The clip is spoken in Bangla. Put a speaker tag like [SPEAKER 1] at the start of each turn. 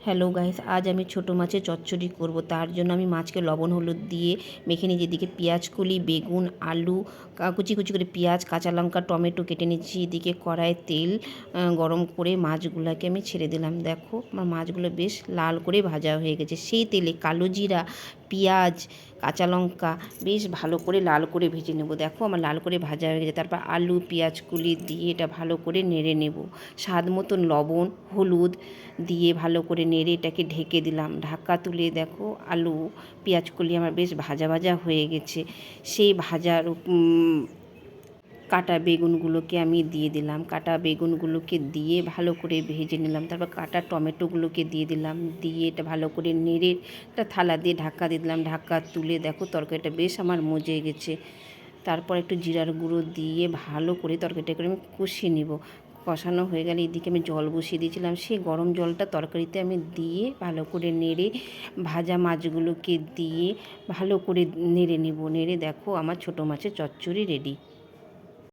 [SPEAKER 1] হ্যালো গাইস, আজ আমি ছোটো মাছের চচ্চড়ি করব। তার জন্য আমি মাছকে লবণ হলুদ দিয়ে মেখে নিয়েছি। এদিকে পেঁয়াজ কলি, বেগুন, আলু, কুচি কুচি করে পেঁয়াজ, কাঁচা লঙ্কা, টমেটো কেটে নিচ্ছি। এদিকে কড়াইয়ে তেল গরম করে মাছগুলোকে আমি ছেড়ে দিলাম। দেখো আমার মাছগুলো বেশ লাল করে ভাজা হয়ে গেছে। সেই তেলে কালো জিরা, পেঁয়াজ, কাঁচা লঙ্কা বেশ ভালো করে লাল করে ভেজে নেব। দেখো আমার লাল করে ভাজা হয়ে গেছে। তারপর আলু, পেঁয়াজ কুলি দিয়ে এটা ভালো করে নেড়ে নেব। স্বাদ মতন লবণ, হলুদ দিয়ে ভালো করে নেড়ে এটাকে ঢেকে দিলাম। ঢাকা তুলে দেখো আলু, পেঁয়াজ কলি আমার বেশ ভাজা ভাজা হয়ে গেছে। সেই ভাজার কাটা বেগুনগুলোকে আমি দিয়ে দিলাম। কাটা বেগুনগুলোকে দিয়ে ভালো করে ভেজে নিলাম। তারপর কাটা টমেটোগুলোকে দিয়ে দিলাম। দিয়ে এটা ভালো করে নেড়ে একটা থালা দিয়ে ঢাকা দিয়ে দিলাম। ঢাকা তুলে দেখো তরকারিটা বেশ আমার মজে গেছে। তারপর একটু জিরার গুঁড়ো দিয়ে ভালো করে তরকারিটা করে আমি কষিয়ে নেব। কষানো হয়ে গেলে এদিকে আমি জল বসিয়ে দিয়েছিলাম। সেই গরম জলটা তরকারিতে আমি দিয়ে ভালো করে নেড়ে ভাজা মাছগুলোকে দিয়ে ভালো করে নেড়ে নেব। নেড়ে দেখো আমার ছোটো মাছের চচ্চড়ি রেডি।